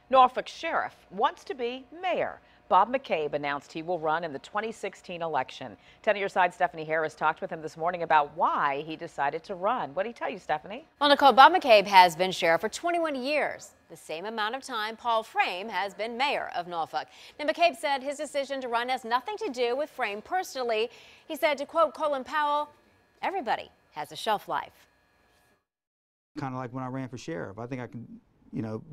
Norfolk Sheriff wants to be mayor. Bob McCabe announced he will run in the 2016 election. 10 on your side, Stephanie Harris talked with him this morning about why he decided to run. What did he tell you, Stephanie? Well, Nicole, Bob McCabe has been sheriff for 21 years, the same amount of time Paul Frame has been mayor of Norfolk. Now, McCabe said his decision to run has nothing to do with Frame personally. He said, to quote Colin Powell, everybody has a shelf life. Kind of like when I ran for sheriff. I think I can,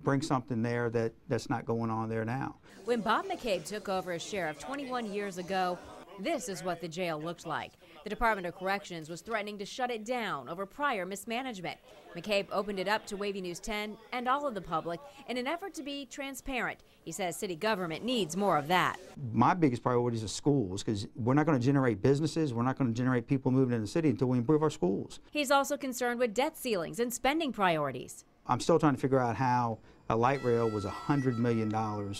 bring something there that's not going on there now. When Bob McCabe took over as sheriff 21 years ago, this is what the jail looked like. The Department of Corrections was threatening to shut it down over prior mismanagement. McCabe opened it up to WAVY News 10 and all of the public in an effort to be transparent. He says city government needs more of that. My biggest priority is schools, because we're not going to generate businesses, we're not going to generate people moving in the city until we improve our schools. He's also concerned with debt ceilings and spending priorities. I'm still trying to figure out how a light rail was $100 million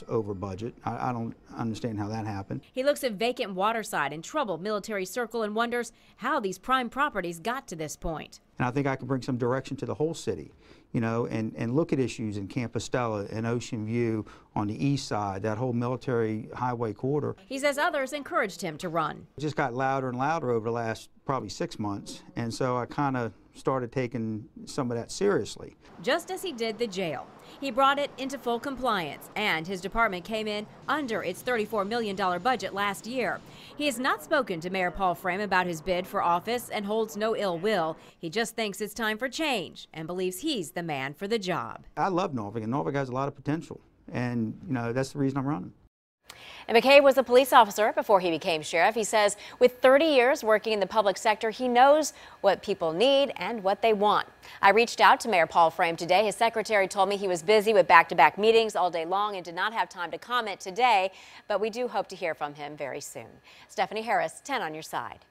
over budget. I don't understand how that happened. He looks at vacant waterside and troubled Military Circle and wonders how these prime properties got to this point. And I think I can bring some direction to the whole city, and look at issues in Compostela and Ocean View on the east side, that whole military highway corridor. He says others encouraged him to run. It just got louder and louder over the last probably 6 months, and so I kind of started taking some of that seriously. Just as he did the jail. He brought it into full compliance, and his department came in under its $34 million budget last year. He has not spoken to Mayor Paul Frame about his bid for office and holds no ill will. He just thinks it's time for change and believes he's the man for the job. I love Norfolk, and Norfolk has a lot of potential, and that's the reason I'm running. And McCabe was a police officer before he became sheriff. He says with 30 years working in the public sector, he knows what people need and what they want. I reached out to Mayor Paul Frame today. His secretary told me he was busy with back-to-back meetings all day long and did not have time to comment today, but we do hope to hear from him very soon. Stephanie Harris, 10 on your side.